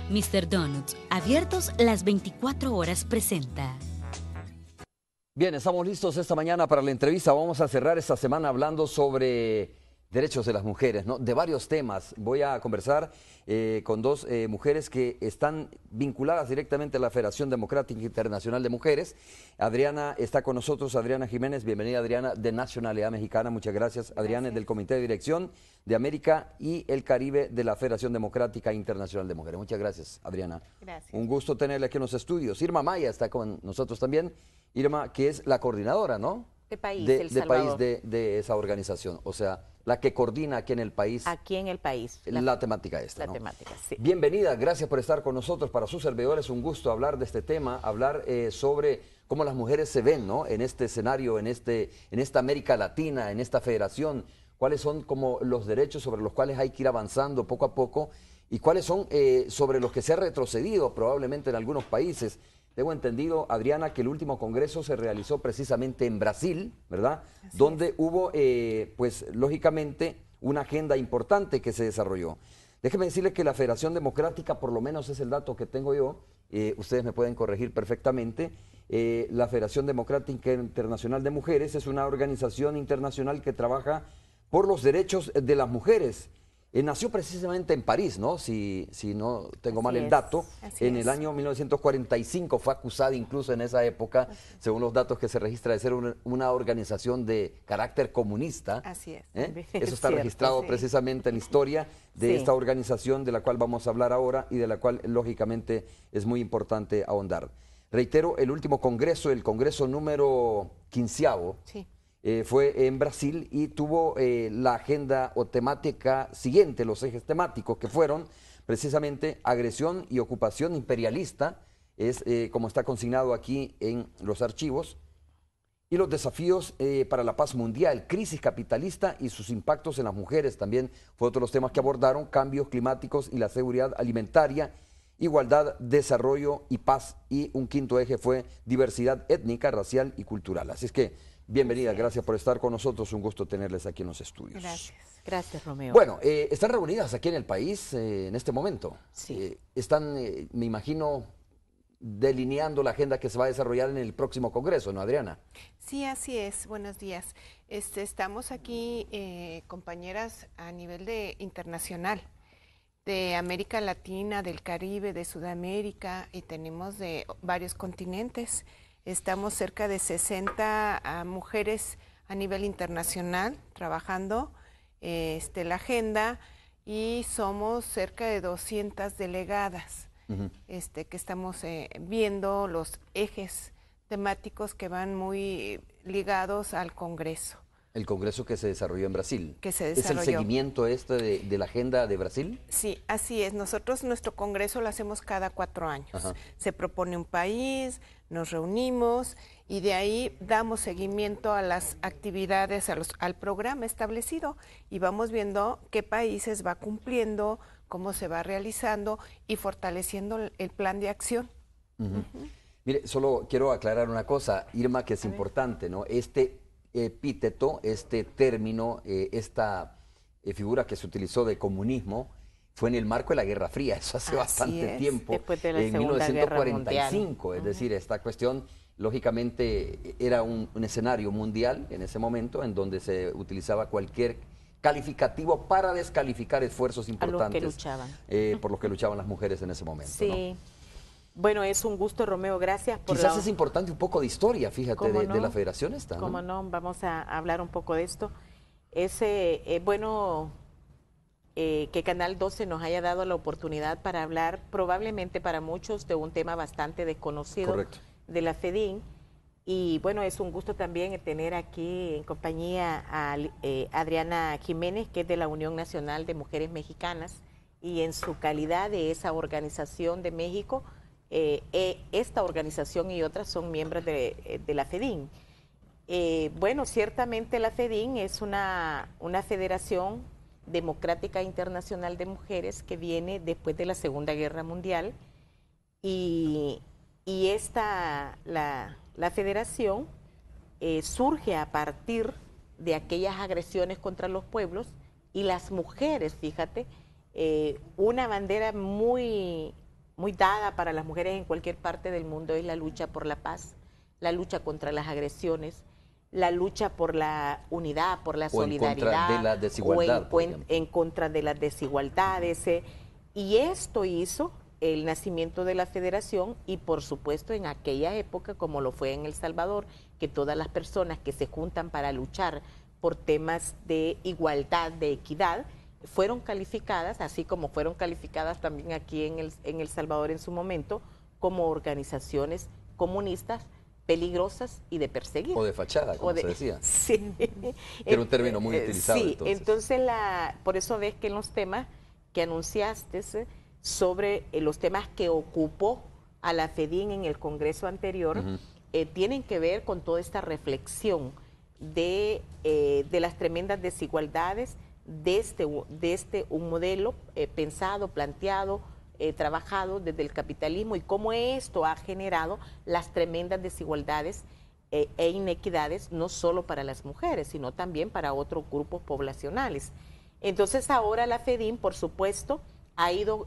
Mr. Donuts, abiertos las 24 horas, presenta. Bien, estamos listos esta mañana para la entrevista. Vamos a cerrar esta semana hablando sobre derechos de las mujeres, ¿no? De varios temas. Voy a conversar con dos mujeres que están vinculadas directamente a la Federación Democrática Internacional de Mujeres. Adriana está con nosotros, Adriana Jiménez. Bienvenida, Adriana, de nacionalidad mexicana. Muchas gracias. Adriana es del Comité de Dirección de América y el Caribe de la Federación Democrática Internacional de Mujeres. Muchas gracias, Adriana. Gracias. Un gusto tenerla aquí en los estudios. Irma Maya está con nosotros también. Irma, que es la coordinadora, ¿no? De país, El El Salvador. de esa organización, o sea, la que coordina aquí en el país. Aquí en el país. La temática esta, La ¿no? temática, sí. Bienvenida, gracias por estar con nosotros. Para sus servidores, un gusto hablar de este tema, hablar sobre cómo las mujeres se ven, ¿no? En este escenario, en esta América Latina, en esta federación, cuáles son como los derechos sobre los cuales hay que ir avanzando poco a poco y cuáles son sobre los que se ha retrocedido probablemente en algunos países. Tengo entendido, Adriana, que el último congreso se realizó precisamente en Brasil, ¿verdad? Así Donde es. hubo, pues, lógicamente, una agenda importante que se desarrolló. Déjeme decirle que la Federación Democrática, por lo menos es el dato que tengo yo, ustedes me pueden corregir perfectamente, la Federación Democrática Internacional de Mujeres es una organización internacional que trabaja por los derechos de las mujeres. Nació precisamente en París, ¿no? Si no tengo mal el dato. En el año 1945 fue acusada incluso en esa época, según los datos que se registra, de ser una organización de carácter comunista. Así es. Eso está registrado precisamente en la historia de esta organización de la cual vamos a hablar ahora y de la cual lógicamente es muy importante ahondar. Reitero, el último congreso, el congreso número 15º, Sí. Fue en Brasil y tuvo la agenda o temática siguiente, los ejes temáticos que fueron precisamente agresión y ocupación imperialista, es como está consignado aquí en los archivos, y los desafíos para la paz mundial, crisis capitalista y sus impactos en las mujeres también fue otro de los temas que abordaron, cambios climáticos y la seguridad alimentaria, igualdad, desarrollo y paz, y un quinto eje fue diversidad étnica, racial y cultural. Así es que bienvenida, gracias por estar con nosotros, un gusto tenerles aquí en los estudios. Gracias, gracias, Romeo. Bueno, están reunidas aquí en el país en este momento. Sí. Están, me imagino, delineando la agenda que se va a desarrollar en el próximo congreso, ¿no, Adriana? Sí, así es. Buenos días. Estamos aquí, compañeras, a nivel internacional, de América Latina, del Caribe, de Sudamérica, y tenemos de varios continentes. Estamos cerca de 60 mujeres a nivel internacional trabajando la agenda, y somos cerca de 200 delegadas que estamos viendo los ejes temáticos que van muy ligados al Congreso. El congreso que se desarrolló en Brasil. Que se ¿Es el desarrolló. seguimiento de la agenda de Brasil? Sí, así es. Nosotros nuestro congreso lo hacemos cada 4 años. Ajá. Se propone un país, nos reunimos y de ahí damos seguimiento a las actividades, al programa establecido, y vamos viendo qué países va cumpliendo, cómo se va realizando y fortaleciendo el plan de acción. Mire, solo quiero aclarar una cosa, Irma, que es importante, ¿no? Este epíteto, este término, esta figura que se utilizó de comunismo, fue en el marco de la Guerra Fría, eso hace bastante tiempo, después de la en Segunda Guerra 1945, Mundial. es decir, esta cuestión lógicamente era un escenario mundial en ese momento en donde se utilizaba cualquier calificativo para descalificar esfuerzos importantes luchaban. por los que luchaban las mujeres en ese momento. Sí. ¿No? Bueno, es un gusto, Romeo, gracias por Quizás es importante un poco de historia, fíjate, ¿Cómo de no? la federación esta, ¿no? Cómo no, vamos a hablar un poco de esto. Es bueno que Canal 12 nos haya dado la oportunidad para hablar, probablemente para muchos, de un tema bastante desconocido. Correcto. De la FEDIN. Y bueno, es un gusto también tener aquí en compañía a Adriana Jiménez, que es de la Unión Nacional de Mujeres Mexicanas, y en su calidad de esa organización de México, esta organización y otras son miembros de la FEDIN. Bueno, ciertamente la FEDIN es una federación democrática internacional de mujeres que viene después de la Segunda Guerra Mundial, y la federación surge a partir de aquellas agresiones contra los pueblos y las mujeres, fíjate, una bandera muy muy dada para las mujeres en cualquier parte del mundo es la lucha por la paz, la lucha contra las agresiones, la lucha por la unidad, por la solidaridad, en contra de la desigualdad, en contra de las desigualdades. Y esto hizo el nacimiento de la federación y por supuesto en aquella época, como lo fue en El Salvador, que todas las personas que se juntan para luchar por temas de igualdad, de equidad, fueron calificadas, así como fueron calificadas también aquí en El Salvador en su momento, como organizaciones comunistas peligrosas y de perseguir. O de fachada, como se decía. Sí. Que era un término muy utilizado. Sí, entonces por eso ves que en los temas que anunciaste sobre los temas que ocupó a la FEDIN en el Congreso anterior, tienen que ver con toda esta reflexión de las tremendas desigualdades de un modelo pensado, planteado, trabajado desde el capitalismo y cómo esto ha generado las tremendas desigualdades e inequidades, no solo para las mujeres, sino también para otros grupos poblacionales. Entonces ahora la FEDIN, por supuesto, ha ido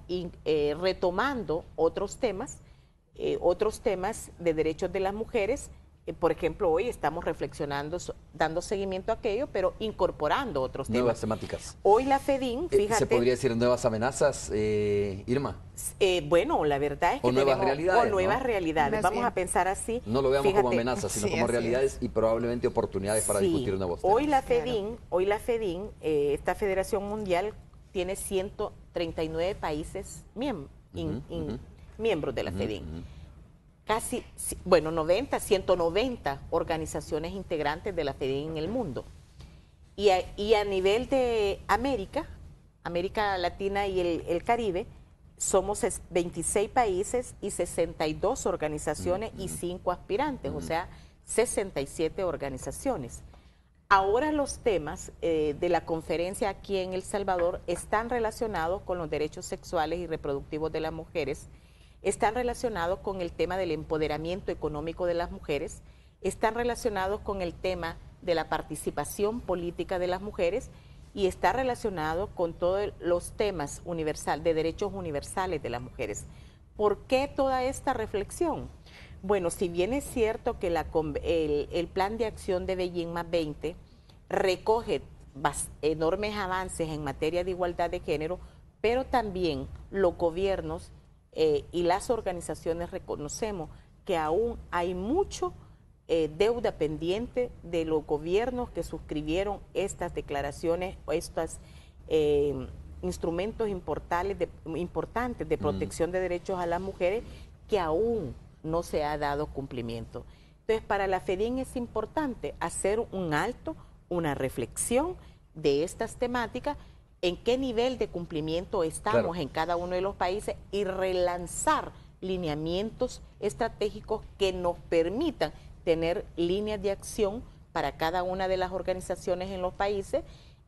retomando otros temas de derechos de las mujeres. Por ejemplo, hoy estamos reflexionando, dando seguimiento a aquello, pero incorporando otros temas. Nuevas temáticas. Hoy la FEDIN, fíjate... ¿Se podría decir nuevas amenazas, Irma? Bueno, la verdad es que o nuevas realidades. O nuevas realidades, vamos a pensar así. No lo veamos como amenazas, sino como realidades y probablemente oportunidades para discutir nuevos temas. Hoy la FEDIN, esta Federación Mundial, tiene 139 países miembros de la FEDIN. Casi, 190 organizaciones integrantes de la FEDIN en el mundo. Y a nivel de América Latina y el Caribe, somos 26 países y 62 organizaciones y 5 aspirantes, o sea, 67 organizaciones. Ahora los temas de la conferencia aquí en El Salvador están relacionados con los derechos sexuales y reproductivos de las mujeres, están relacionados con el tema del empoderamiento económico de las mujeres, están relacionados con el tema de la participación política de las mujeres y está relacionado con todos los temas de derechos universales de las mujeres. ¿Por qué toda esta reflexión? Bueno, si bien es cierto que el Plan de Acción de Beijing más 20 recoge enormes avances en materia de igualdad de género, pero también los gobiernos y las organizaciones reconocemos que aún hay mucho deuda pendiente de los gobiernos que suscribieron estas declaraciones o estos instrumentos importantes de protección de derechos a las mujeres que aún no se ha dado cumplimiento. Entonces, para la FEDIN es importante hacer un alto, una reflexión de estas temáticas, en qué nivel de cumplimiento estamos en cada uno de los países y relanzar lineamientos estratégicos que nos permitan tener líneas de acción para cada una de las organizaciones en los países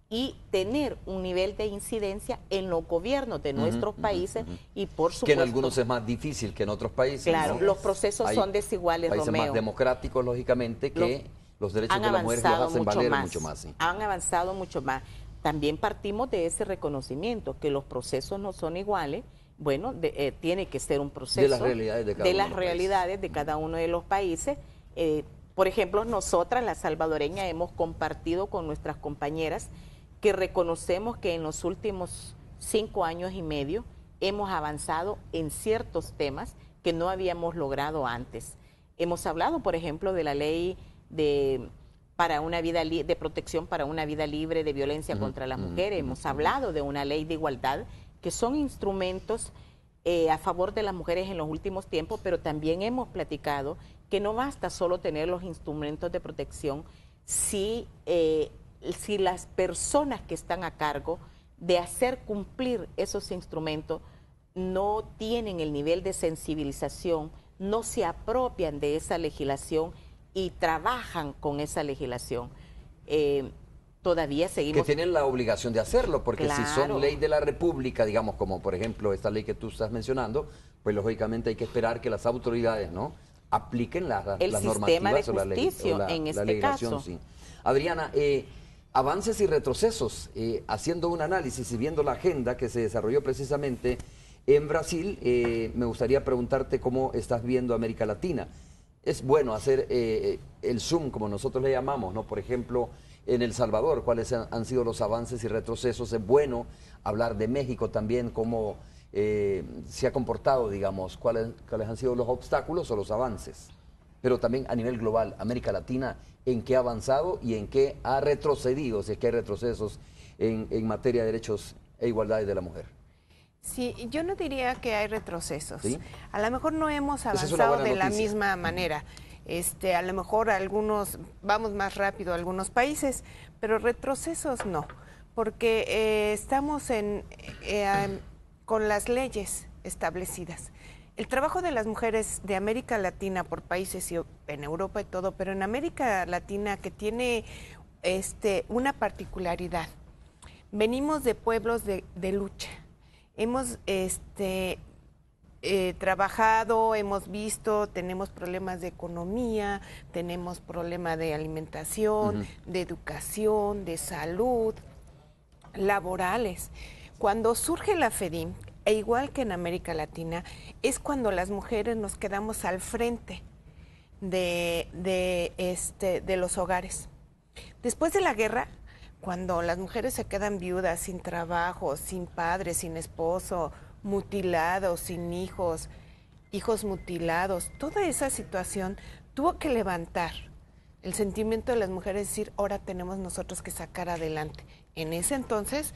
y tener un nivel de incidencia en los gobiernos de nuestros países y por supuesto... Que en algunos es más difícil que en otros países. Claro, ¿no? Los procesos son desiguales, países Romeo. Más democráticos, lógicamente, que los derechos de las mujeres los hacen valer mucho más. Sí. Han avanzado mucho más. También partimos de ese reconocimiento, que los procesos no son iguales. Bueno, tiene que ser un proceso de las realidades de cada uno de los países. Por ejemplo, nosotras, las salvadoreñas, hemos compartido con nuestras compañeras que reconocemos que en los últimos 5 años y medio hemos avanzado en ciertos temas que no habíamos logrado antes. Hemos hablado, por ejemplo, de la ley de protección para una vida libre de violencia contra las mujeres. Hemos hablado de una ley de igualdad, que son instrumentos a favor de las mujeres en los últimos tiempos, pero también hemos platicado que no basta solo tener los instrumentos de protección si las personas que están a cargo de hacer cumplir esos instrumentos no tienen el nivel de sensibilización, no se apropian de esa legislación y trabajan con esa legislación. Todavía seguimos... Que tienen la obligación de hacerlo, porque si son ley de la República, digamos, como por ejemplo esta ley que tú estás mencionando, pues lógicamente hay que esperar que las autoridades, ¿no?, apliquen las normativas o la legislación. En este caso. Sí. Adriana, avances y retrocesos, haciendo un análisis y viendo la agenda que se desarrolló precisamente En Brasil, me gustaría preguntarte cómo estás viendo América Latina. Es bueno hacer el zoom, como nosotros le llamamos, ¿no? Por ejemplo, en El Salvador, cuáles han sido los avances y retrocesos. Es bueno hablar de México también, cómo se ha comportado, digamos, cuáles han sido los obstáculos o los avances. Pero también a nivel global, América Latina, en qué ha avanzado y en qué ha retrocedido, si es que hay retrocesos en materia de derechos e igualdad de la mujer. Sí, yo no diría que hay retrocesos. ¿Sí? A lo mejor no hemos Esa es avanzado una buena de la noticia. misma manera. A lo mejor algunos vamos más rápido a algunos países, pero retrocesos no, porque estamos con las leyes establecidas. El trabajo de las mujeres de América Latina por países y en Europa y todo, pero en América Latina que tiene una particularidad. Venimos de pueblos de lucha. Hemos trabajado, hemos visto, tenemos problemas de economía, tenemos problemas de alimentación, de educación, de salud, laborales. Cuando surge la FEDIM, e igual que en América Latina, es cuando las mujeres nos quedamos al frente de los hogares. Después de la guerra, cuando las mujeres se quedan viudas, sin trabajo, sin padre, sin esposo, mutilados, sin hijos, hijos mutilados, toda esa situación tuvo que levantar el sentimiento de las mujeres, decir, ahora tenemos nosotros que sacar adelante. En ese entonces,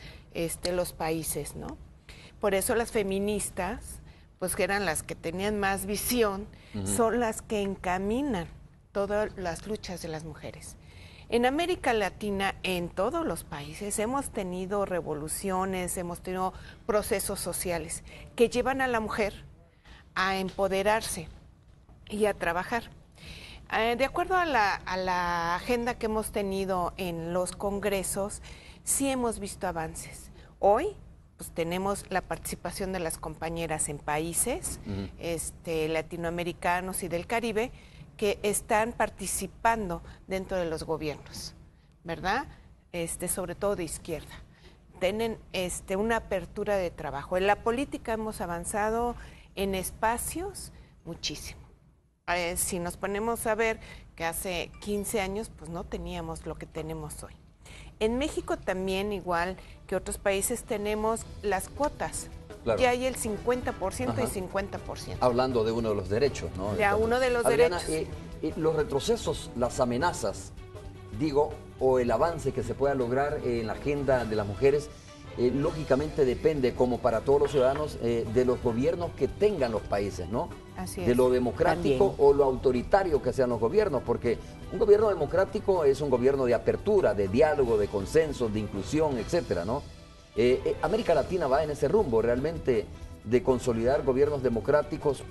los países, ¿no? Por eso las feministas, pues que eran las que tenían más visión, son las que encaminan todas las luchas de las mujeres. En América Latina, en todos los países, hemos tenido revoluciones, hemos tenido procesos sociales que llevan a la mujer a empoderarse y a trabajar. De acuerdo a la agenda que hemos tenido en los congresos, sí hemos visto avances. Hoy, pues tenemos la participación de las compañeras en países latinoamericanos y del Caribe, que están participando dentro de los gobiernos, ¿verdad? Sobre todo de izquierda. Tienen una apertura de trabajo. En la política hemos avanzado en espacios muchísimo. Si nos ponemos a ver que hace 15 años, pues no teníamos lo que tenemos hoy. En México también, igual que otros países, tenemos las cuotas. Claro. Ya hay el 50% y 50%. Hablando de uno de los derechos, ¿no? Ya uno de los Adriana, derechos. Los retrocesos, las amenazas, digo, o el avance que se pueda lograr en la agenda de las mujeres, lógicamente depende, como para todos los ciudadanos, de los gobiernos que tengan los países, ¿no? Así es. De lo democrático también, o lo autoritario que sean los gobiernos, porque un gobierno democrático es un gobierno de apertura, de diálogo, de consenso, de inclusión, etcétera, ¿no? América Latina va en ese rumbo realmente de consolidar gobiernos democráticos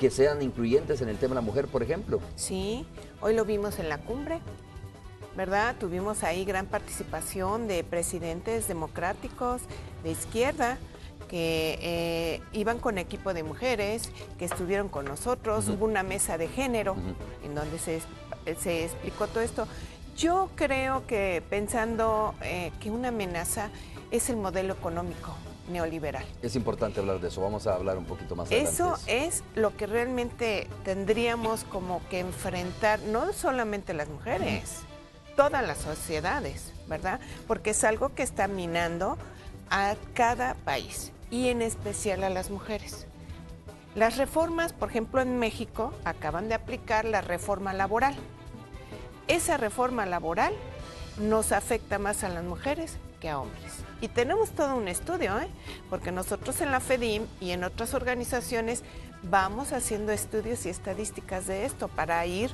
que sean incluyentes en el tema de la mujer, por ejemplo. Sí, hoy lo vimos en la cumbre, ¿verdad? Tuvimos ahí gran participación de presidentes democráticos de izquierda que iban con equipo de mujeres, que estuvieron con nosotros, hubo una mesa de género en donde se explicó todo esto. Yo creo que pensando que una amenaza es el modelo económico neoliberal. Es importante hablar de eso, vamos a hablar un poquito más adelante. Eso es lo que realmente tendríamos como que enfrentar, no solamente las mujeres, todas las sociedades, ¿verdad? Porque es algo que está minando a cada país y en especial a las mujeres. Las reformas, por ejemplo, en México acaban de aplicar la reforma laboral. Esa reforma laboral nos afecta más a las mujeres que a hombres. Y tenemos todo un estudio, porque nosotros en la FEDIM y en otras organizaciones vamos haciendo estudios y estadísticas de esto para ir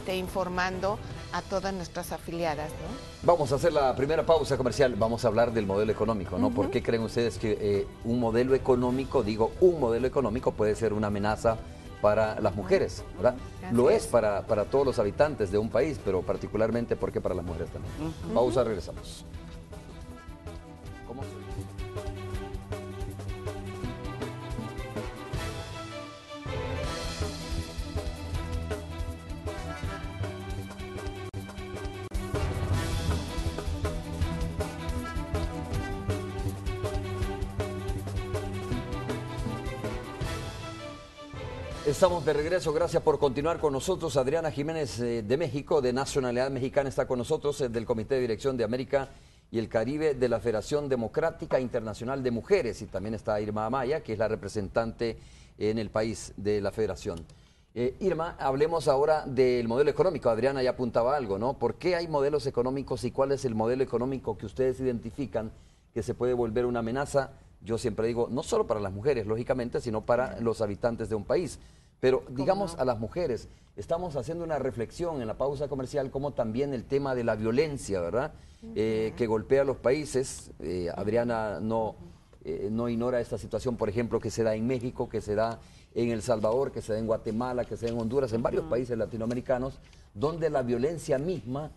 informando a todas nuestras afiliadas, ¿no? Vamos a hacer la primera pausa comercial, vamos a hablar del modelo económico, ¿no? ¿Por qué creen ustedes que un modelo económico, un modelo económico puede ser una amenaza para las mujeres, ¿verdad? Lo es para todos los habitantes de un país, pero particularmente porque para las mujeres también. Pausa, regresamos. ¿Cómo? Estamos de regreso, gracias por continuar con nosotros. Adriana Jiménez de México, de nacionalidad mexicana, está con nosotros, del Comité de Dirección de América y el Caribe de la Federación Democrática Internacional de Mujeres, y también está Irma Amaya, que es la representante en el país de la Federación. Irma, hablemos ahora del modelo económico. Adriana ya apuntaba algo, ¿no? ¿Por qué hay modelos económicos y cuál es el modelo económico que ustedes identifican que se puede volver una amenaza? Yo siempre digo, no solo para las mujeres, lógicamente, sino para los habitantes de un país. Pero digamos a las mujeres, estamos haciendo una reflexión en la pausa comercial, como también el tema de la violencia, ¿verdad? Que golpea a los países. Adriana no ignora esta situación, por ejemplo, que se da en México, que se da en El Salvador, que se da en Guatemala, que se da en Honduras, en varios países latinoamericanos, donde la violencia misma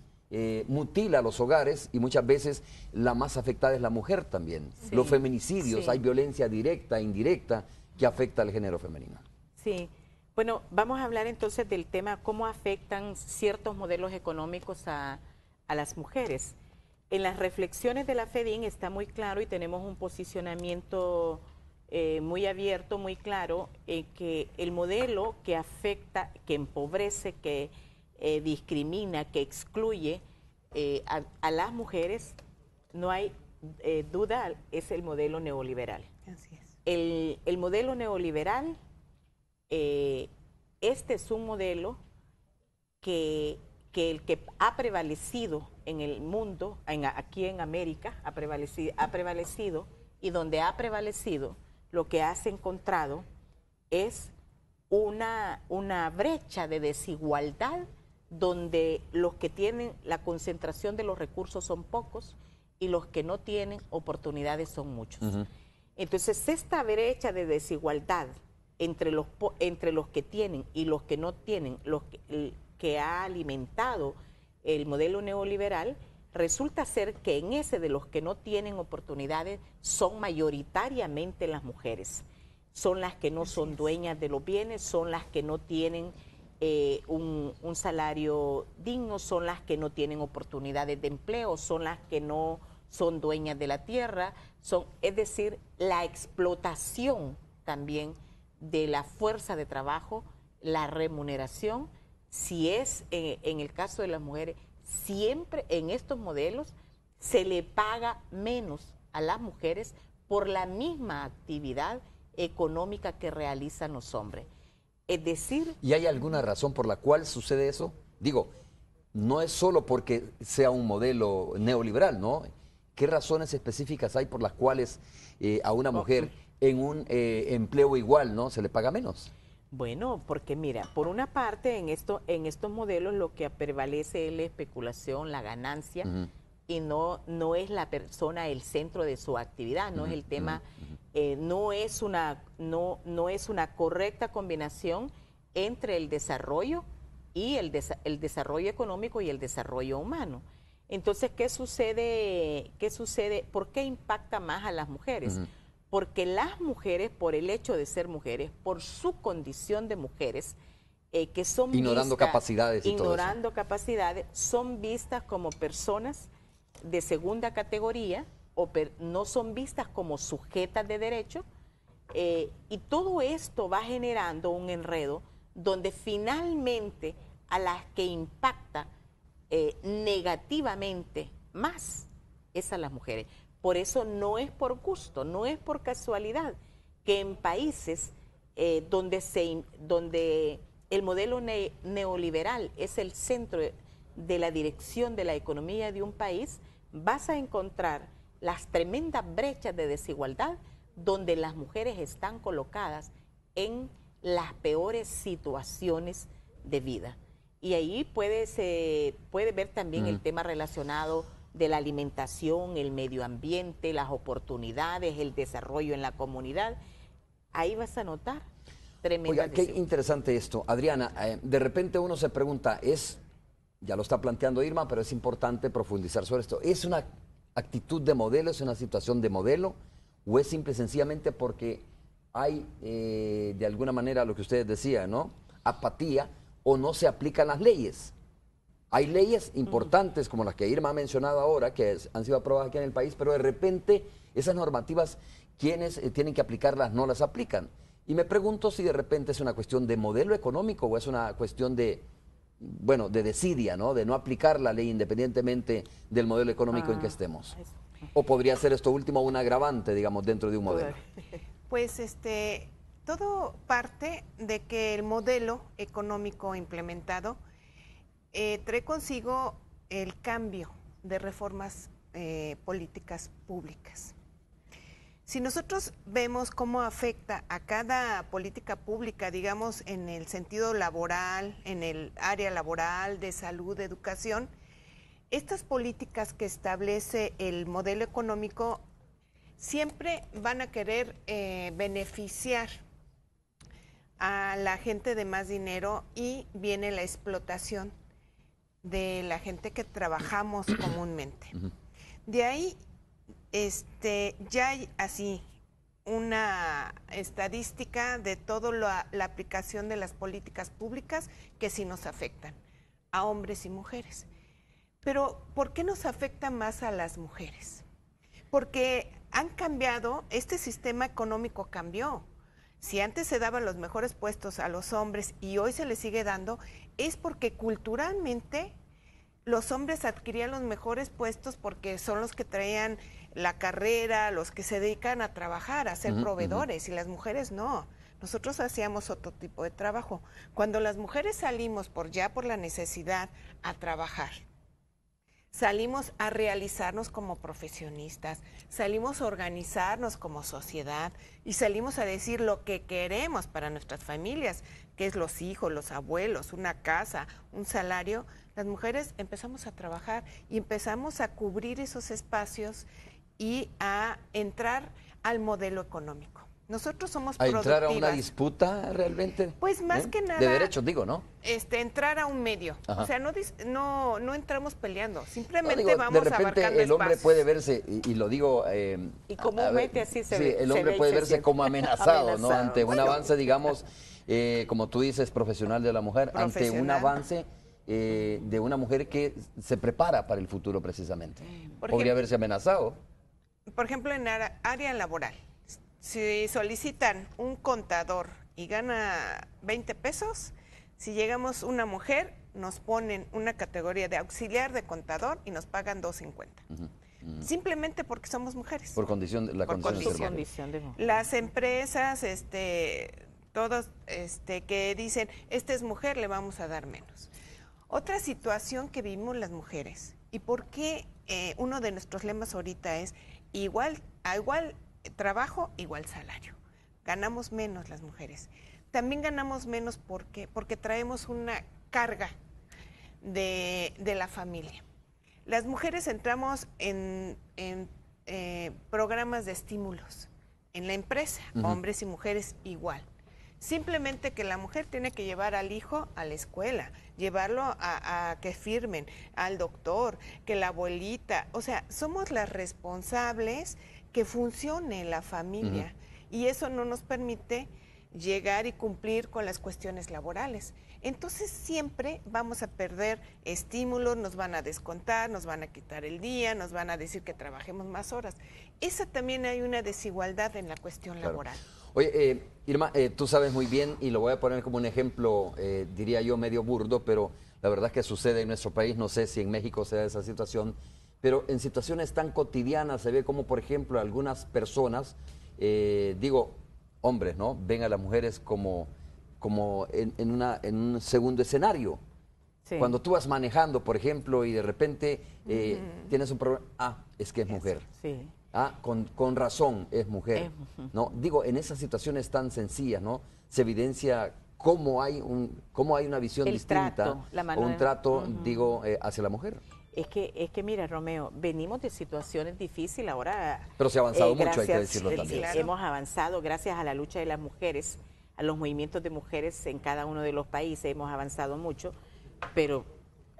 mutila los hogares, y muchas veces la más afectada es la mujer también. Sí. Los feminicidios, hay violencia directa e indirecta que afecta al género femenino. Sí. Bueno, vamos a hablar entonces del tema cómo afectan ciertos modelos económicos a las mujeres. En las reflexiones de la FEDIN está muy claro y tenemos un posicionamiento muy abierto, muy claro, que el modelo que afecta, que empobrece, que discrimina, que excluye a las mujeres, no hay duda, es el modelo neoliberal. Así es. El modelo neoliberal, este es un modelo que el que ha prevalecido en el mundo, aquí en América, ha prevalecido, y donde ha prevalecido, lo que has encontrado es una brecha de desigualdad donde los que tienen la concentración de los recursos son pocos y los que no tienen oportunidades son muchos. Entonces, esta brecha de desigualdad entre los que tienen y los que no tienen, que ha alimentado el modelo neoliberal, resulta ser que en ese de los que no tienen oportunidades son mayoritariamente las mujeres. Son las que no son dueñas de los bienes, son las que no tienen un salario digno, son las que no tienen oportunidades de empleo, son las que no son dueñas de la tierra, es decir, la explotación también de la fuerza de trabajo, la remuneración, si es en el caso de las mujeres, siempre en estos modelos se le paga menos a las mujeres por la misma actividad económica que realizan los hombres. Es decir... ¿Y hay alguna razón por la cual sucede eso? Digo, no es solo porque sea un modelo neoliberal, ¿no? ¿Qué razones específicas hay por las cuales a una mujer en un empleo igual, ¿no?, se le paga menos? Bueno, porque mira, por una parte en estos modelos lo que prevalece es la especulación, la ganancia, y no es la persona el centro de su actividad, no es el tema, no es una correcta combinación entre el desarrollo y el desarrollo económico y el desarrollo humano. Entonces, ¿qué sucede? ¿Por qué impacta más a las mujeres? Porque las mujeres, por el hecho de ser mujeres, por su condición de mujeres, que son ignorando capacidades y todo eso, capacidades, son vistas como personas de segunda categoría o no son vistas como sujetas de derecho, y todo esto va generando un enredo donde finalmente a las que impacta negativamente más es a las mujeres. Por eso no es por gusto, no es por casualidad que en países donde el modelo neoliberal es el centro de la dirección de la economía de un país, vas a encontrar las tremendas brechas de desigualdad donde las mujeres están colocadas en las peores situaciones de vida. Y ahí puede ver también el tema relacionado de la alimentación, el medio ambiente, las oportunidades, el desarrollo en la comunidad. Ahí vas a notar tremenda desigualdad. Qué interesante esto. Adriana, de repente uno se pregunta, ya lo está planteando Irma, pero es importante profundizar sobre esto. ¿Es una actitud de modelo, es una situación de modelo, o es simple y sencillamente porque hay, de alguna manera, lo que ustedes decían, ¿no?, apatía, o no se aplican las leyes? Hay leyes importantes como las que Irma ha mencionado ahora, que han sido aprobadas aquí en el país, pero de repente esas normativas, quienes tienen que aplicarlas no las aplican. Y me pregunto si de repente es una cuestión de modelo económico o es una cuestión de, bueno, de desidia, ¿no? De no aplicar la ley independientemente del modelo económico en que estemos. O podría ser esto último un agravante, digamos, dentro de un modelo. Pues todo parte de que el modelo económico implementado trae consigo el cambio de reformas políticas públicas. Si nosotros vemos cómo afecta a cada política pública, digamos, en el sentido laboral, en el área laboral, de salud, de educación, estas políticas que establece el modelo económico siempre van a querer beneficiar a la gente de más dinero y viene la explotación de la gente que trabajamos comúnmente. De ahí ya hay así una estadística de toda la aplicación de las políticas públicas que sí nos afectan a hombres y mujeres. Pero ¿por qué nos afecta más a las mujeres? Porque han cambiado, este sistema económico cambió. Si antes se daban los mejores puestos a los hombres y hoy se les sigue dando, es porque culturalmente los hombres adquirían los mejores puestos porque son los que traían la carrera, los que se dedican a trabajar, a ser proveedores, y las mujeres no. Nosotros hacíamos otro tipo de trabajo. Cuando las mujeres salimos por la necesidad a trabajar, salimos a realizarnos como profesionistas, salimos a organizarnos como sociedad y salimos a decir lo que queremos para nuestras familias, que es los hijos, los abuelos, una casa, un salario. Las mujeres empezamos a trabajar y empezamos a cubrir esos espacios y a entrar al modelo económico. Nosotros somos productivas. ¿A entrar a una disputa realmente? Pues más que nada. De derechos, digo, ¿no? Entrar a un medio. Ajá. O sea, no entramos peleando, simplemente vamos de repente abarcando el hombre espacios. puede verse, y lo digo... y comúnmente así se ve. Sí, el hombre puede verse como amenazado, ¿no? Ante un avance, digamos, como tú dices, profesional de la mujer, ante un avance de una mujer que se prepara para el futuro precisamente. Podría verse amenazado. Por ejemplo, en área laboral. Si solicitan un contador y gana 20 pesos, si llegamos una mujer, nos ponen una categoría de auxiliar de contador y nos pagan $2.50. Simplemente porque somos mujeres. Por condición de condición de mujer. Las empresas, todos que dicen, esta es mujer, le vamos a dar menos. Otra situación que vivimos las mujeres, y por qué uno de nuestros lemas ahorita es igual trabajo, igual salario. Ganamos menos las mujeres. También ganamos menos porque traemos una carga de la familia. Las mujeres entramos en programas de estímulos en la empresa, hombres y mujeres igual. Simplemente que la mujer tiene que llevar al hijo a la escuela, llevarlo a que firmen, al doctor, que la abuelita, o sea, somos las responsables que funcione la familia y eso no nos permite llegar y cumplir con las cuestiones laborales. Entonces siempre vamos a perder estímulos, nos van a descontar, nos van a quitar el día, nos van a decir que trabajemos más horas. Esa también hay una desigualdad en la cuestión laboral. Oye, Irma, tú sabes muy bien, y lo voy a poner como un ejemplo, diría yo medio burdo, pero la verdad es que sucede en nuestro país, no sé si en México se da esa situación, pero en situaciones tan cotidianas se ve como, por ejemplo, algunas personas, hombres, ¿no? Ven a las mujeres como en un segundo escenario. Sí. Cuando tú vas manejando, por ejemplo, y de repente tienes un problema, es que es mujer. Sí. Con razón es mujer. ¿No? Digo, en esas situaciones tan sencillas, ¿no? Se evidencia cómo hay una visión distinta, un trato, hacia la mujer. Es que mira, Romeo, venimos de situaciones difíciles ahora. Pero se ha avanzado mucho, hay que decirlo también. Claro. Hemos avanzado gracias a la lucha de las mujeres, a los movimientos de mujeres en cada uno de los países, hemos avanzado mucho, pero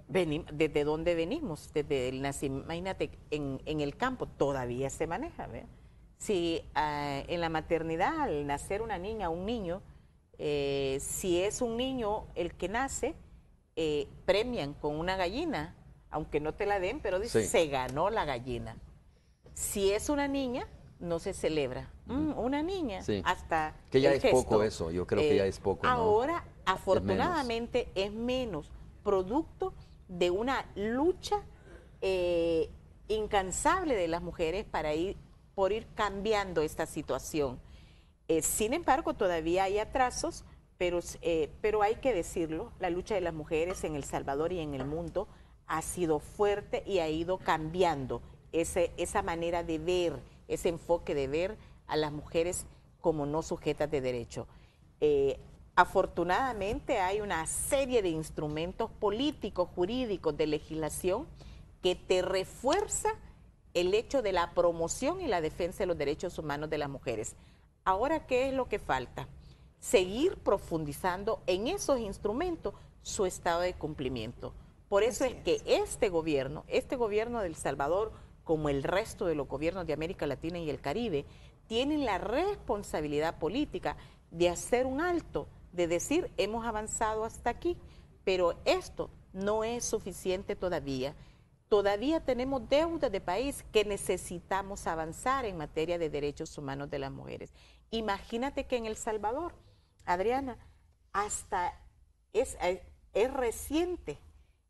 ¿desde dónde venimos? Desde el nacimiento, imagínate, en el campo todavía se maneja, ¿verdad? Si en la maternidad, al nacer una niña o un niño, si es un niño el que nace, premian con una gallina, aunque no te la den, pero dice, se ganó la gallina. Si es una niña, no se celebra. Una niña, Sí. hasta Que ya el es gesto. poco eso, yo creo que ya es poco, ¿no? Ahora, afortunadamente, es menos producto de una lucha incansable de las mujeres por ir cambiando esta situación. Sin embargo, todavía hay atrasos, pero hay que decirlo, la lucha de las mujeres en El Salvador y en el mundo ha sido fuerte y ha ido cambiando esa manera de ver, ese enfoque de ver a las mujeres como no sujetas de derecho. Afortunadamente hay una serie de instrumentos políticos, jurídicos, de legislación que te refuerza el hecho de la promoción y la defensa de los derechos humanos de las mujeres. Ahora, ¿qué es lo que falta? Seguir profundizando en esos instrumentos su estado de cumplimiento. Por eso es que este gobierno de El Salvador, como el resto de los gobiernos de América Latina y el Caribe, tienen la responsabilidad política de hacer un alto, de decir, hemos avanzado hasta aquí, pero esto no es suficiente todavía. Todavía tenemos deuda de país que necesitamos avanzar en materia de derechos humanos de las mujeres. Imagínate que en El Salvador, Adriana, hasta es reciente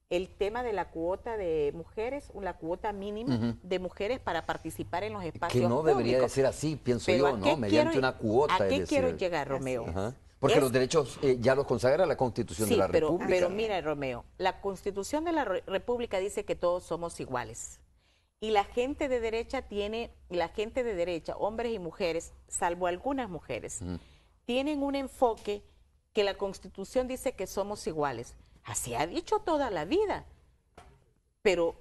el tema de la cuota de mujeres, la cuota mínima de mujeres para participar en los espacios Que no públicos. debería de ser así, pienso Pero yo, ¿no? Mediante una cuota. ¿A qué es decir, quiero llegar, Romeo? Ajá. Porque los derechos ya los consagra la Constitución de la República. Pero mira, Romeo, la Constitución de la República dice que todos somos iguales. Y la gente de derecha hombres y mujeres, salvo algunas mujeres, tienen un enfoque que la Constitución dice que somos iguales. Así ha dicho toda la vida. Pero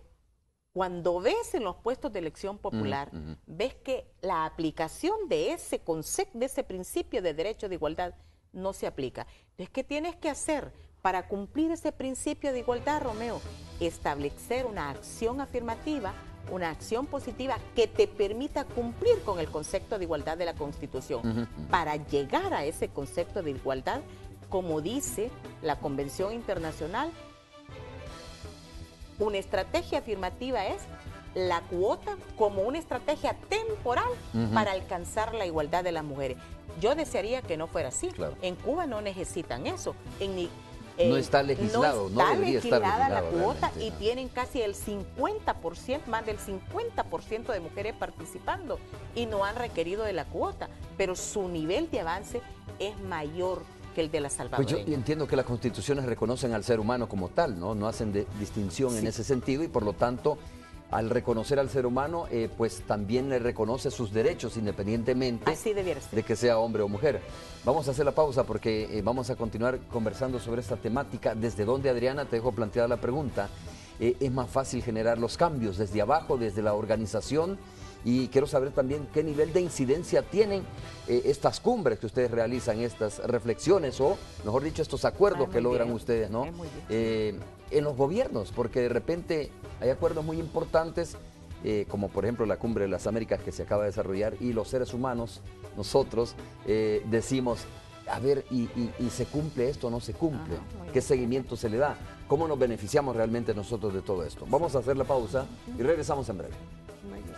cuando ves en los puestos de elección popular, ves que la aplicación de ese concepto, de ese principio de derecho de igualdad, no se aplica. Entonces, ¿qué tienes que hacer para cumplir ese principio de igualdad, Romeo? Establecer una acción afirmativa, una acción positiva que te permita cumplir con el concepto de igualdad de la Constitución. Para llegar a ese concepto de igualdad, como dice la Convención Internacional, una estrategia afirmativa es la cuota como una estrategia temporal para alcanzar la igualdad de las mujeres. Yo desearía que no fuera así. Claro. En Cuba no necesitan eso. No está legislado, no debería estar legislada la cuota realmente. Y tienen casi el 50%, más del 50% de mujeres participando y no han requerido de la cuota, pero su nivel de avance es mayor que el de la salvadoreña. Pues yo entiendo que las constituciones reconocen al ser humano como tal, ¿no? No hacen distinción en ese sentido y por lo tanto, al reconocer al ser humano, pues también le reconoce sus derechos independientemente de que sea hombre o mujer. Vamos a hacer la pausa porque vamos a continuar conversando sobre esta temática. ¿Desde dónde, Adriana? Te dejo planteada la pregunta. Es más fácil generar los cambios desde abajo, desde la organización. Y quiero saber también qué nivel de incidencia tienen estas cumbres que ustedes realizan, estas reflexiones o, mejor dicho, estos acuerdos que logran ustedes, ¿no? En los gobiernos, porque de repente hay acuerdos muy importantes, como por ejemplo la Cumbre de las Américas que se acaba de desarrollar y los seres humanos, nosotros, decimos, a ver, ¿y se cumple esto o no se cumple? ¿Qué seguimiento se le da? ¿Cómo nos beneficiamos realmente nosotros de todo esto? Vamos a hacer la pausa y regresamos en breve. Muy bien.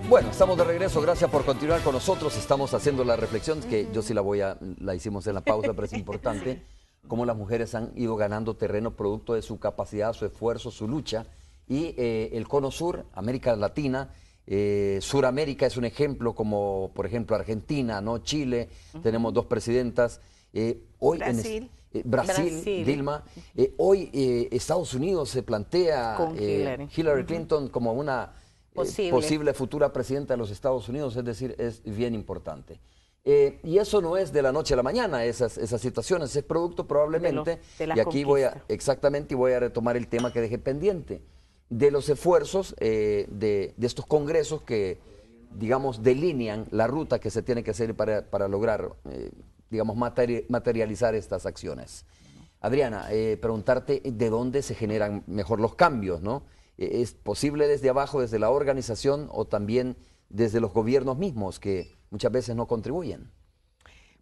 Bueno, estamos de regreso, gracias por continuar con nosotros, estamos haciendo la reflexión, que yo sí la hicimos en la pausa, pero es importante, cómo las mujeres han ido ganando terreno producto de su capacidad, su esfuerzo, su lucha, y el Cono Sur, América Latina, Suramérica es un ejemplo, como por ejemplo Argentina, ¿no? Chile, tenemos dos presidentas, hoy Brasil, Dilma, hoy Estados Unidos se plantea con Hillary Clinton como una posible futura presidenta de los Estados Unidos, es decir, es bien importante. Y eso no es de la noche a la mañana, esas situaciones, es producto probablemente, y aquí voy a retomar el tema que dejé pendiente, de los esfuerzos de estos congresos que, digamos, delinean la ruta que se tiene que hacer para lograr, digamos, materializar estas acciones. Adriana, preguntarte de dónde se generan mejor los cambios, ¿no? ¿Es posible desde abajo, desde la organización o también desde los gobiernos mismos que muchas veces no contribuyen?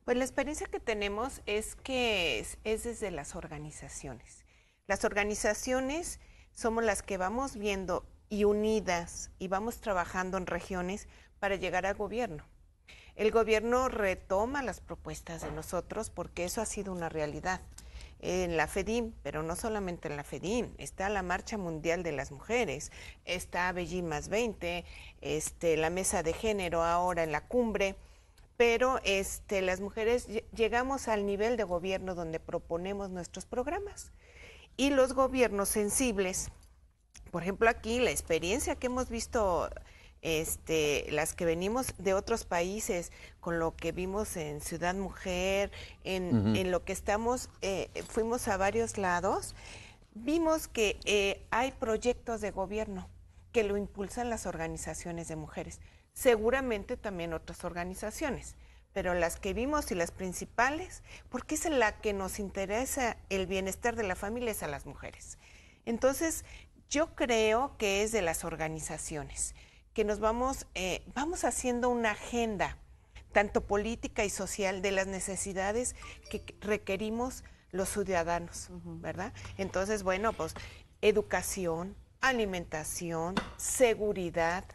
Pues la experiencia que tenemos es que es desde las organizaciones. Las organizaciones somos las que vamos viendo y unidas y vamos trabajando en regiones para llegar al gobierno. El gobierno retoma las propuestas de nosotros porque eso ha sido una realidad. En la FEDIM, pero no solamente en la FEDIM, está la Marcha Mundial de las Mujeres, está Beijing +20, la Mesa de Género ahora en la cumbre, pero las mujeres llegamos al nivel de gobierno donde proponemos nuestros programas. Y los gobiernos sensibles, por ejemplo aquí la experiencia que hemos visto, las que venimos de otros países, con lo que vimos en Ciudad Mujer, en lo que estamos, fuimos a varios lados, vimos que hay proyectos de gobierno que lo impulsan las organizaciones de mujeres, seguramente también otras organizaciones, pero las que vimos y las principales, porque es en la que nos interesa el bienestar de la familia, es a las mujeres. Entonces, yo creo que es de las organizaciones que nos vamos haciendo una agenda, tanto política y social, de las necesidades que requerimos los ciudadanos, ¿verdad? Entonces, bueno, pues educación, alimentación, seguridad,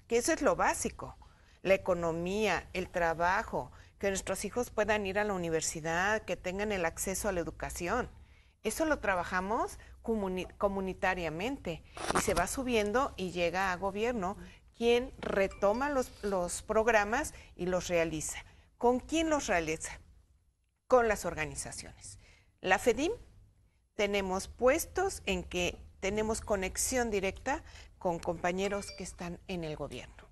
que eso es lo básico, la economía, el trabajo, que nuestros hijos puedan ir a la universidad, que tengan el acceso a la educación. Eso lo trabajamos comunitariamente y se va subiendo y llega a gobierno, quien retoma los programas y los realiza. ¿Con quién los realiza? Con las organizaciones. La FEDIM tenemos puestos en que tenemos conexión directa con compañeros que están en el gobierno.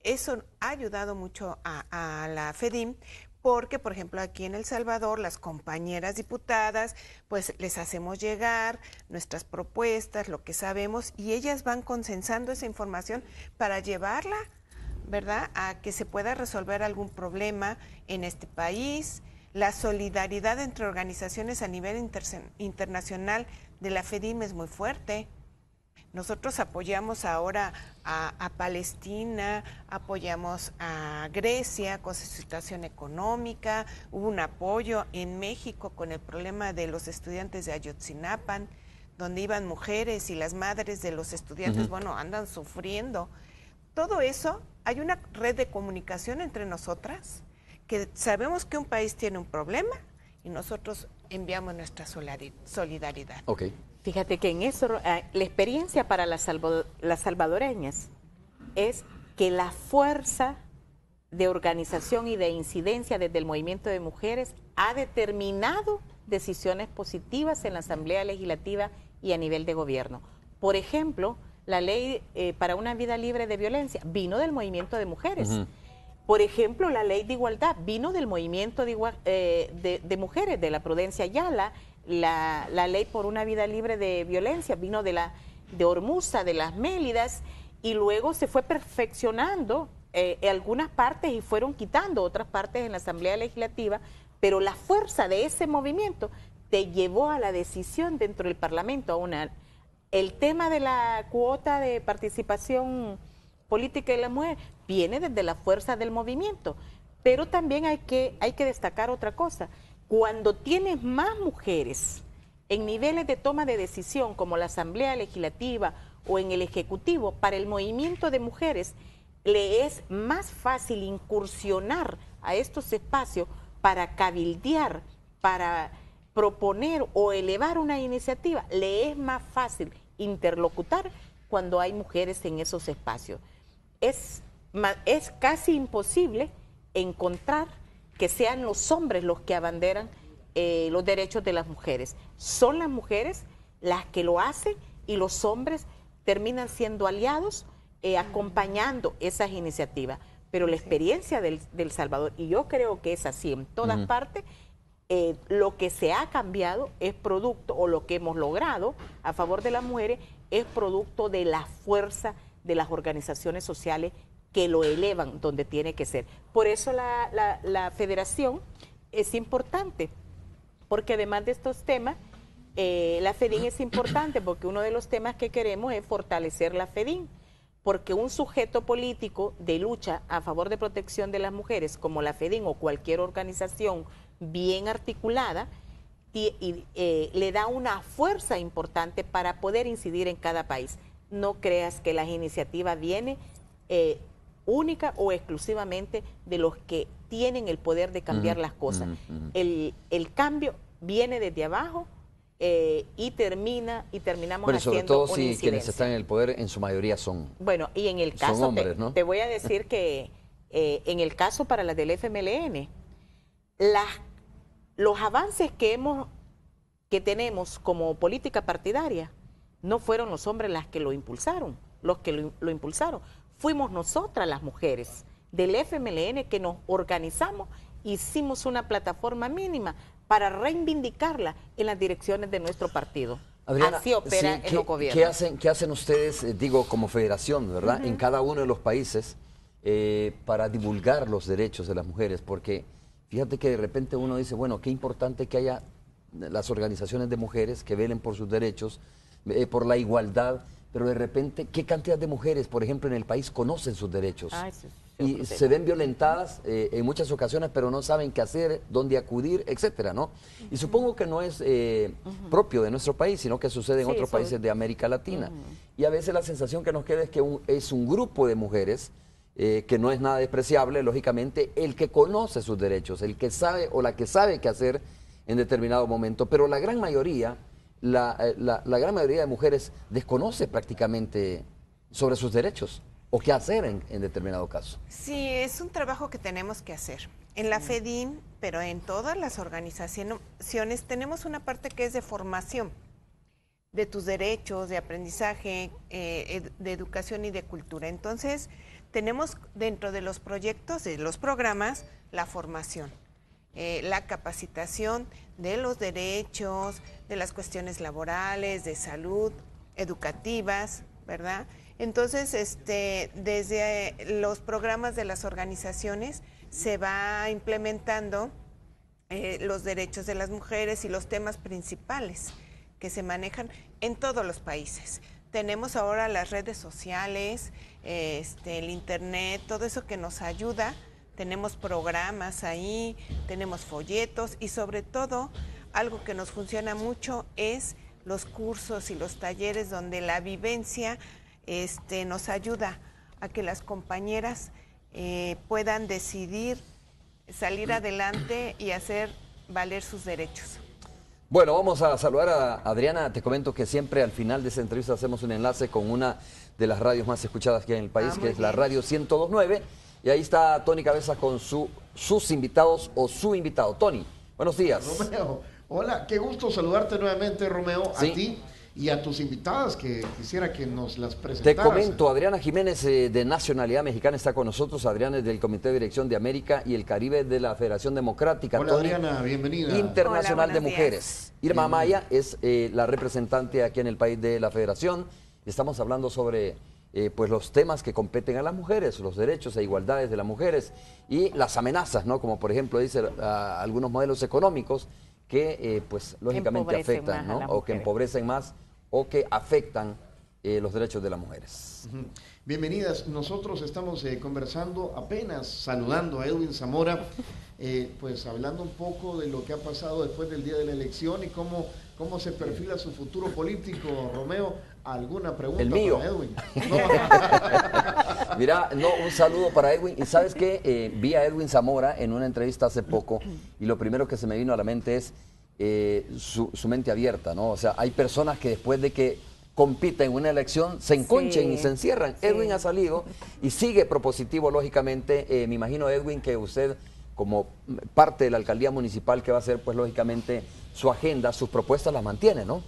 Eso ha ayudado mucho a la FEDIM porque, por ejemplo, aquí en El Salvador, las compañeras diputadas, pues les hacemos llegar nuestras propuestas, lo que sabemos, y ellas van consensando esa información para llevarla, ¿verdad?, a que se pueda resolver algún problema en este país. La solidaridad entre organizaciones a nivel internacional de la FEDIM es muy fuerte. Nosotros apoyamos ahora a Palestina, apoyamos a Grecia con su situación económica, hubo un apoyo en México con el problema de los estudiantes de Ayotzinapan, donde iban mujeres y las madres de los estudiantes, bueno, andan sufriendo. Todo eso, hay una red de comunicación entre nosotras, que sabemos que un país tiene un problema y nosotros enviamos nuestra solidaridad. Okay. Fíjate que en eso, la experiencia para las salvadoreñas es que la fuerza de organización y de incidencia desde el movimiento de mujeres ha determinado decisiones positivas en la Asamblea Legislativa y a nivel de gobierno. Por ejemplo, la ley para una vida libre de violencia vino del movimiento de mujeres. Por ejemplo, la ley de igualdad vino del movimiento de mujeres, de la Prudencia Ayala. La ley por una vida libre de violencia vino de Ormuza, de las Mélidas, y luego se fue perfeccionando algunas partes y fueron quitando otras partes en la Asamblea Legislativa, pero la fuerza de ese movimiento te llevó a la decisión dentro del Parlamento. El tema de la cuota de participación política de la mujer viene desde la fuerza del movimiento, pero también hay que destacar otra cosa. Cuando tienes más mujeres en niveles de toma de decisión como la Asamblea Legislativa o en el Ejecutivo, para el movimiento de mujeres le es más fácil incursionar a estos espacios para cabildear, para proponer o elevar una iniciativa. Le es más fácil interlocutar cuando hay mujeres en esos espacios. Es casi imposible encontrar que sean los hombres los que abanderan los derechos de las mujeres. Son las mujeres las que lo hacen y los hombres terminan siendo aliados, acompañando esas iniciativas. Pero la experiencia del Salvador, y yo creo que es así en todas partes, lo que se ha cambiado es producto, o lo que hemos logrado a favor de las mujeres, es producto de la fuerza de las organizaciones sociales que lo elevan donde tiene que ser. Por eso la federación es importante, porque además de estos temas, La FEDIN es importante porque uno de los temas que queremos es fortalecer la FEDIN, porque un sujeto político de lucha a favor de protección de las mujeres, como la FEDIN o cualquier organización bien articulada, le da una fuerza importante para poder incidir en cada país. No creas que las iniciativas vienen única o exclusivamente de los que tienen el poder de cambiar las cosas. El cambio viene desde abajo y terminamos bueno, sobre haciendo todo una si incidencia. quienes están en el poder en su mayoría son Bueno, y en el caso, hombres, ¿no? te voy a decir que en el caso para las del FMLN, los avances que tenemos como política partidaria no fueron los hombres los que lo impulsaron, fuimos nosotras las mujeres del FMLN que nos organizamos, hicimos una plataforma mínima para reivindicarla en las direcciones de nuestro partido. Adriana, así opera en los gobiernos. ¿Qué hacen ustedes, digo, como federación, verdad, en cada uno de los países para divulgar los derechos de las mujeres? Porque fíjate que de repente uno dice, bueno, qué importante que haya las organizaciones de mujeres que velen por sus derechos, por la igualdad, pero de repente, ¿qué cantidad de mujeres, por ejemplo, en el país conocen sus derechos? Y se ven violentadas en muchas ocasiones, pero no saben qué hacer, dónde acudir, etcétera, ¿no? Y supongo que no es propio de nuestro país, sino que sucede en otros países de América Latina. Y a veces la sensación que nos queda es que es un grupo de mujeres que no es nada despreciable, lógicamente, el que conoce sus derechos, el que sabe o la que sabe qué hacer en determinado momento, pero la gran mayoría, la gran mayoría de mujeres desconoce prácticamente sobre sus derechos o qué hacer en determinado caso. Sí, es un trabajo que tenemos que hacer. En la FEDIN, pero en todas las organizaciones, tenemos una parte que es de formación de tus derechos, de aprendizaje, de educación y de cultura. Entonces, tenemos dentro de los proyectos, de los programas, la formación. La capacitación de los derechos, de las cuestiones laborales, de salud, educativas, ¿verdad? Entonces, desde los programas de las organizaciones se va implementando los derechos de las mujeres y los temas principales que se manejan en todos los países. Tenemos ahora las redes sociales, el internet, todo eso que nos ayuda. Tenemos programas ahí, tenemos folletos y sobre todo algo que nos funciona mucho es los cursos y los talleres donde la vivencia nos ayuda a que las compañeras puedan decidir salir adelante y hacer valer sus derechos. Bueno, vamos a saludar a Adriana. Te comento que siempre al final de esa entrevista hacemos un enlace con una de las radios más escuchadas que hay en el país, que es la Radio 102.9. Y ahí está Tony Cabezas con sus invitados o su invitado. Tony, buenos días. Romeo, hola, qué gusto saludarte nuevamente, Romeo, ¿Sí? a ti y a tus invitadas, que quisiera que nos las Te presentaras. comento, Adriana Jiménez, de nacionalidad mexicana, está con nosotros. Adriana es del Comité de Dirección de América y el Caribe de la Federación Democrática. Hola, Tony, Adriana, bienvenida. Internacional Hola, de buenos Mujeres. Irma Amaya es la representante aquí en el país de la Federación. Estamos hablando sobre pues los temas que competen a las mujeres, los derechos e igualdades de las mujeres y las amenazas, ¿no? Como por ejemplo dice algunos modelos económicos que pues lógicamente afectan, ¿no? O que empobrecen más o que afectan los derechos de las mujeres. Bienvenidas, nosotros estamos conversando, apenas saludando a Edwin Zamora, pues hablando un poco de lo que ha pasado después del día de la elección y cómo se perfila su futuro político. Romeo, ¿alguna pregunta El mío. para Edwin? Mira, un saludo para Edwin. Y sabes que vi a Edwin Zamora en una entrevista hace poco y lo primero que se me vino a la mente es su mente abierta, ¿no? O sea, hay personas que después de que compiten en una elección se enconchen y se encierran. Sí. Edwin ha salido y sigue propositivo, lógicamente. Me imagino, Edwin, que usted, como parte de la alcaldía municipal que va a ser, pues lógicamente, su agenda, sus propuestas las mantiene, ¿no?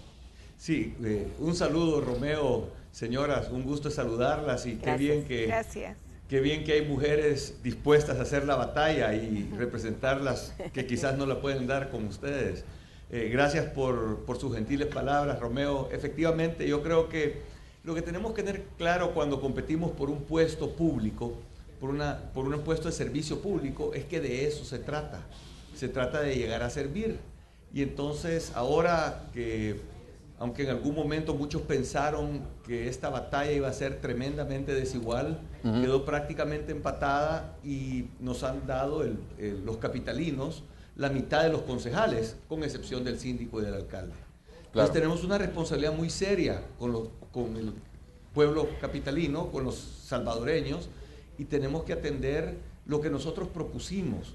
Sí, un saludo, Romeo, señoras, un gusto saludarlas y Gracias. qué bien que... Gracias. Qué bien que hay mujeres dispuestas a hacer la batalla y representarlas que quizás no la pueden dar como ustedes. Gracias por sus gentiles palabras, Romeo. Efectivamente, yo creo que lo que tenemos que tener claro cuando competimos por un puesto público, por un puesto de servicio público, es que de eso se trata. Se trata de llegar a servir. Y entonces ahora que, aunque en algún momento muchos pensaron que esta batalla iba a ser tremendamente desigual, quedó prácticamente empatada y nos han dado los capitalinos la mitad de los concejales, con excepción del síndico y del alcalde. Entonces tenemos una responsabilidad muy seria con el pueblo capitalino, con los salvadoreños, y tenemos que atender lo que nosotros propusimos.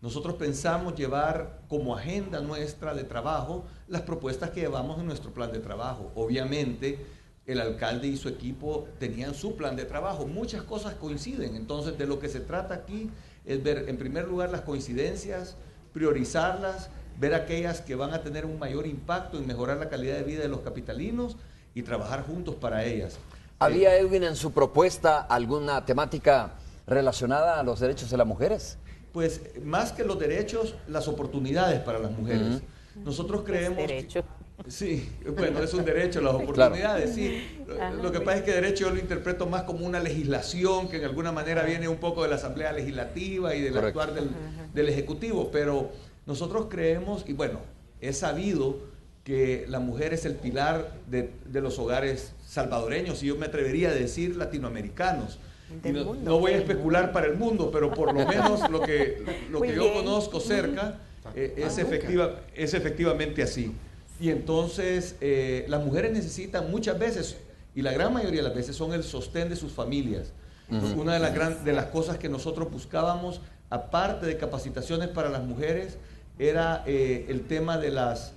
Nosotros pensamos llevar como agenda nuestra de trabajo las propuestas que llevamos en nuestro plan de trabajo. Obviamente, el alcalde y su equipo tenían su plan de trabajo. Muchas cosas coinciden. Entonces, de lo que se trata aquí es ver, en primer lugar, las coincidencias, priorizarlas, ver aquellas que van a tener un mayor impacto en mejorar la calidad de vida de los capitalinos y trabajar juntos para ellas. ¿Había, Edwin, en su propuesta alguna temática relacionada a los derechos de las mujeres? Pues más que los derechos, las oportunidades para las mujeres. Nosotros creemos... Derecho. Sí, bueno, es un derecho, las oportunidades, sí. Lo que pasa es que derecho yo lo interpreto más como una legislación que en alguna manera viene un poco de la Asamblea Legislativa y del actuar del Ejecutivo, pero nosotros creemos, y bueno, es sabido que la mujer es el pilar de los hogares salvadoreños, y yo me atrevería a decir latinoamericanos. No voy a especular para el mundo, pero por lo menos lo que yo conozco cerca es efectivamente así. Y entonces las mujeres necesitan muchas veces, y la gran mayoría de las veces, son el sostén de sus familias. Una de las cosas que nosotros buscábamos, aparte de capacitaciones para las mujeres, era el tema de las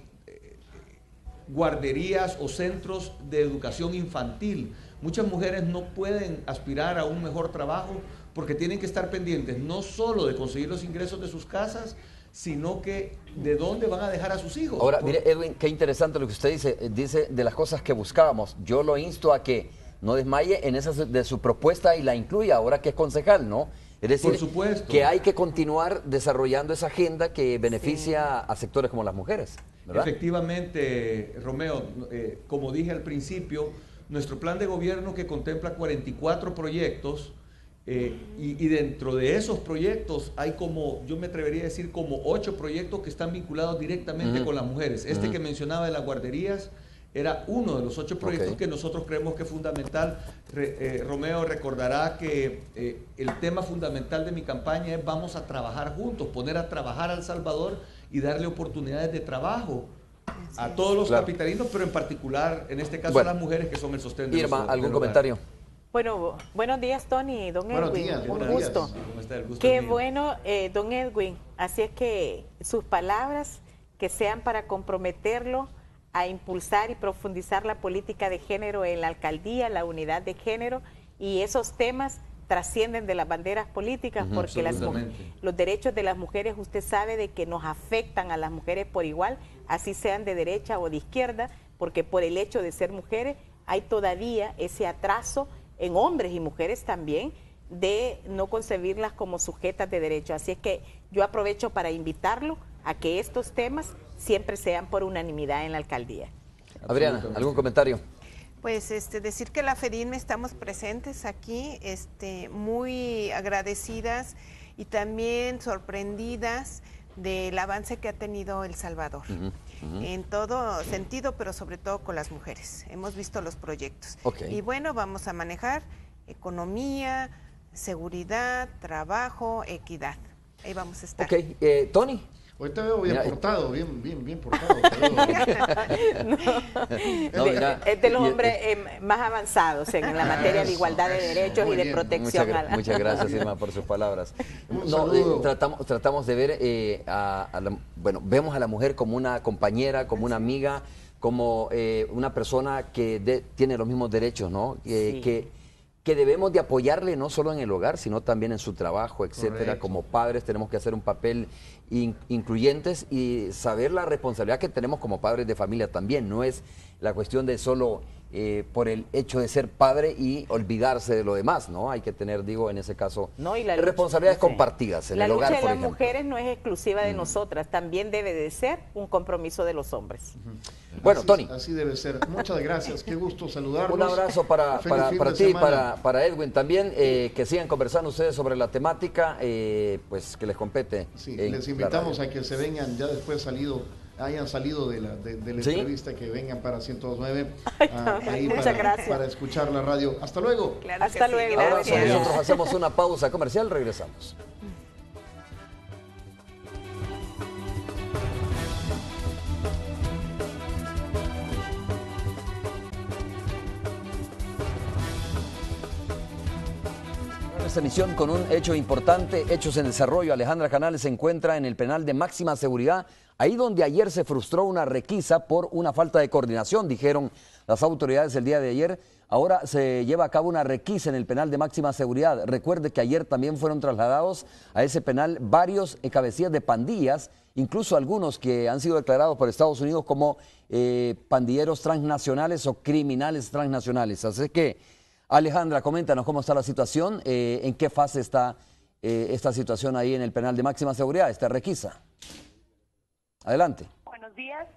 guarderías o centros de educación infantil. Muchas mujeres no pueden aspirar a un mejor trabajo porque tienen que estar pendientes no solo de conseguir los ingresos de sus casas, sino que de dónde van a dejar a sus hijos. Ahora, mire, Edwin, qué interesante lo que usted dice de las cosas que buscábamos. Yo lo insto a que no desmaye en esa de su propuesta y la incluya ahora que es concejal, ¿no? Es decir, por supuesto, que hay que continuar desarrollando esa agenda que beneficia a sectores como las mujeres, ¿verdad? Efectivamente, Romeo, como dije al principio, nuestro plan de gobierno que contempla 44 proyectos, y dentro de esos proyectos hay como, yo me atrevería a decir, como 8 proyectos que están vinculados directamente con las mujeres. Este que mencionaba de las guarderías era uno de los 8 proyectos que nosotros creemos que es fundamental. Romeo recordará que el tema fundamental de mi campaña es vamos a trabajar juntos, poner a trabajar a El Salvador y darle oportunidades de trabajo a todos los capitalinos, pero en particular, en este caso, a las mujeres que son el sostén de Irma, ¿algún comentario? Bueno, buenos días, Tony, don Edwin. Un gusto. ¿Cómo está? El gusto Qué mío. bueno, don Edwin. Así es que sus palabras que sean para comprometerlo a impulsar y profundizar la política de género en la alcaldía, la unidad de género, y esos temas trascienden de las banderas políticas, porque los derechos de las mujeres, usted sabe de que nos afectan a las mujeres por igual, así sean de derecha o de izquierda, porque por el hecho de ser mujeres hay todavía ese atraso en hombres y mujeres también, de no concebirlas como sujetas de derecho. Así es que yo aprovecho para invitarlo a que estos temas siempre sean por unanimidad en la alcaldía. Adriana, ¿algún comentario? Pues decir que la FEDIN estamos presentes aquí, muy agradecidas y también sorprendidas del avance que ha tenido El Salvador. En todo sentido, pero sobre todo con las mujeres. Hemos visto los proyectos. Y bueno, vamos a manejar economía, seguridad, trabajo, equidad. Ahí vamos a estar. Tony. Hoy te veo bien portado, bien portado. Es de los hombres más avanzados en la materia de igualdad de derechos y de protección. Muchas gracias, Irma, por sus palabras. Tratamos de ver, vemos a la mujer como una compañera, como una amiga, como una persona que tiene los mismos derechos, ¿no? Que debemos de apoyarle no solo en el hogar, sino también en su trabajo, etcétera. Correcto. Como padres tenemos que hacer un papel incluyentes y saber la responsabilidad que tenemos como padres de familia también. No es la cuestión de solo por el hecho de ser padre y olvidarse de lo demás, ¿no? Hay que tener, en ese caso, responsabilidades compartidas en el hogar, por ejemplo. La lucha de las mujeres no es exclusiva de nosotras, también debe de ser un compromiso de los hombres. Bueno, Tony. Así debe ser. Muchas gracias, qué gusto saludarlos. Un abrazo para ti y para Edwin también, que sigan conversando ustedes sobre la temática, pues que les compete. Sí, les invitamos a que se vengan ya después salido hayan salido de la ¿Sí? entrevista, que vengan para 102.9 ahí muchas gracias. para escuchar la radio. Hasta luego. Claro que Hasta sí, luego. Abrazo, gracias. nosotros hacemos una pausa comercial, regresamos. Esta emisión con un hecho importante, hechos en desarrollo. Alejandra Canales se encuentra en el penal de máxima seguridad, ahí donde ayer se frustró una requisa por una falta de coordinación, dijeron las autoridades el día de ayer. Ahora se lleva a cabo una requisa en el penal de máxima seguridad. Recuerde que ayer también fueron trasladados a ese penal varios cabecillas de pandillas, incluso algunos que han sido declarados por Estados Unidos como pandilleros transnacionales o criminales transnacionales. Así que, Alejandra, coméntanos cómo está la situación, en qué fase está esta situación ahí en el penal de máxima seguridad, esta requisa. Adelante. Buenos días.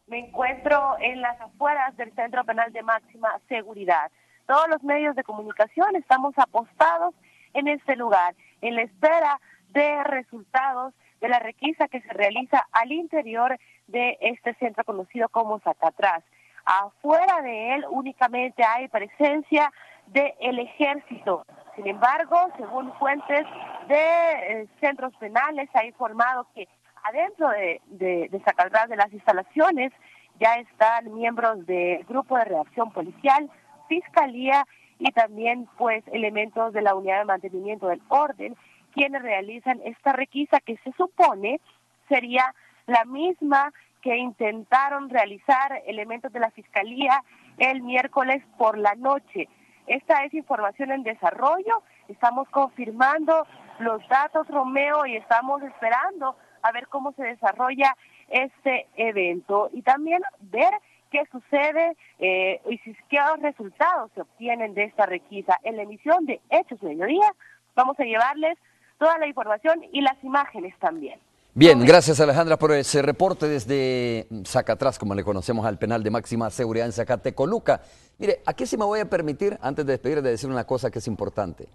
Me encuentro en las afueras del Centro Penal de Máxima Seguridad. Todos los medios de comunicación estamos apostados en este lugar, en la espera de resultados de la requisa que se realiza al interior de este centro conocido como Zacatrás. Afuera de él únicamente hay presencia del ejército. Sin embargo, según fuentes de centros penales, ha informado que adentro de Zacatrás, de las instalaciones, ya están miembros del Grupo de Reacción Policial, Fiscalía y también pues elementos de la Unidad de Mantenimiento del Orden, quienes realizan esta requisa que se supone sería la misma que intentaron realizar elementos de la Fiscalía el miércoles por la noche. Esta es información en desarrollo, estamos confirmando los datos, Romeo, y estamos esperando a ver cómo se desarrolla este evento y también ver qué sucede y qué resultados se obtienen de esta requisa. En la emisión de Hechos Mediodía vamos a llevarles toda la información y las imágenes también. Bien, gracias Alejandra por ese reporte desde Zacatrás, como le conocemos al penal de máxima seguridad en Zacatecoluca. Mire, aquí sí me voy a permitir, antes de despedir, de decir una cosa que es importante,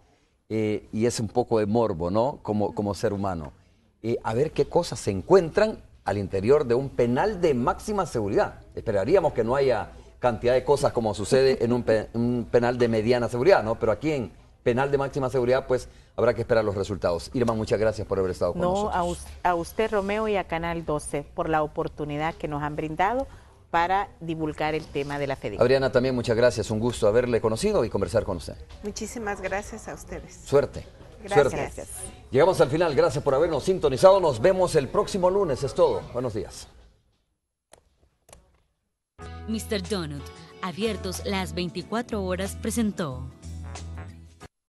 y es un poco de morbo, ¿no? Como ser humano. A ver qué cosas se encuentran al interior de un penal de máxima seguridad. Esperaríamos que no haya cantidad de cosas como sucede en un penal de mediana seguridad, ¿no? Pero aquí en penal de máxima seguridad, pues habrá que esperar los resultados. Irma, muchas gracias por haber estado con nosotros. A usted, Romeo, y a Canal 12 por la oportunidad que nos han brindado para divulgar el tema de la FEDIC. Adriana, también muchas gracias. Un gusto haberle conocido y conversar con usted. Muchísimas gracias a ustedes. Suerte. Gracias. Suerte. Gracias. Llegamos al final. Gracias por habernos sintonizado. Nos vemos el próximo lunes. Es todo. Buenos días. Mr. Donut, abiertos las 24 horas, presentó.